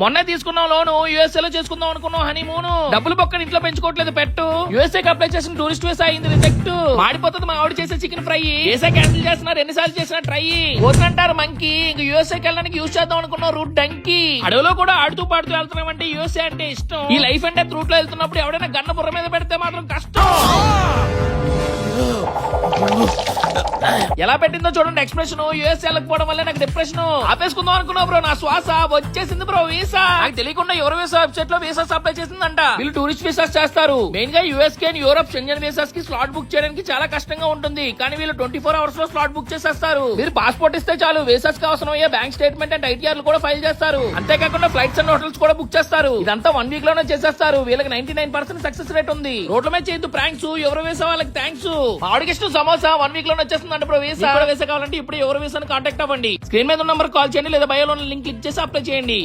మొన్న తీసుకున్నాం లోను యూఎస్ఏ లో చేసుకుందాం అనుకున్నాం హనీమూన్. డబ్బులు పక్కన ఇంట్లో పెంచుకోవట్లేదు పెట్టు. యూఎస్ఏ కి అప్లై చేసిన టూరిస్ట్ వీసా అయింది రిజెక్ట్. మాడిపోతుంది మా ఆవిడ చేసే చికెన్ ఫ్రై. వీసా క్యాన్సిల్ చేస్తున్నారు, ఎన్నిసార్లు చేసినా ట్రై. వద్దంటారు మంకీ. ఇంక యూఎస్ఏ కి వెళ్ళడానికి యూజ్ చేద్దాం అనుకున్నాం రూట్ డంకీ. అడవిలో కూడా ఆడుతూ పాడుతూ వెళ్తున్నామంటే యూఎస్ఏ అంటే ఇష్టం. ఈ లైఫ్ అండ్ డెత్ రూట్ లో వెళ్తున్నప్పుడు ఎవడైనా గన్న బుర్ర మీద పెడితే మాత్రం కష్టం. ఎలా పెట్టిందో చూడండి ఎక్స్ప్రెషన్. యూఎస్ వెళ్ళకపోవడం వల్ల నాకు డిప్రెషన్. ఆపేసుకుందాం అనుకున్నా బ్రో, నా శ్వాస వచ్చేసింది బ్రో. వీసా నాకు తెలియకుండా ఎవరు వీసా వెబ్సైట్ లో వీసాస్ అప్లై చేసిందంట. వీళ్ళు టూరిస్ట్ వీసాస్ చేస్తారు. మెయిన్ గా యూఎస్ కి యూరోప్ షెంజన్ వీసాస్ కి స్లాట్ బుక్ చేయడానికి చాలా కష్టంగా ఉంటుంది. కానీ వీళ్ళు 24 hours లో స్లాట్ బుక్ చేసేస్తారు. మీరు పాస్పోర్ట్ ఇస్తే చాలు, వీసాస్ కి అవసరం అయ్యే బ్యాంక్ స్టేట్మెంట్ అండ్ ఐటీఆర్ కూడా ఫైల్ చేస్తారు. అంతేకాకుండా ఫ్లైట్స్ అండ్ హోటల్స్ కూడా బుక్ చేస్తారు. ఇదంతా 1 week లోనే చేసేస్తారు. వీళ్ళకి 99% సక్సెస్ రేట్ ఉంది. రోడ్ల మీద చేయొద్దు ప్రాంక్స్. ఎవరు వీసా వాళ్ళకి థ్యాంక్స్. ఆవిడకి ఇష్టం సమోసా 1 week లోనే వచ్చేస్తుందంటే బ్రో వీసా. వీసా కావాలంటే ఇప్పుడు ఎవరు వీసాను కాంటాక్ట్ అవ్వండి. స్క్రీన్ మీద ఉన్న నంబర్ కాల్ చేయండి లేదా బయోలో లింక్ క్లిక్ చేసి అప్లై చేయండి.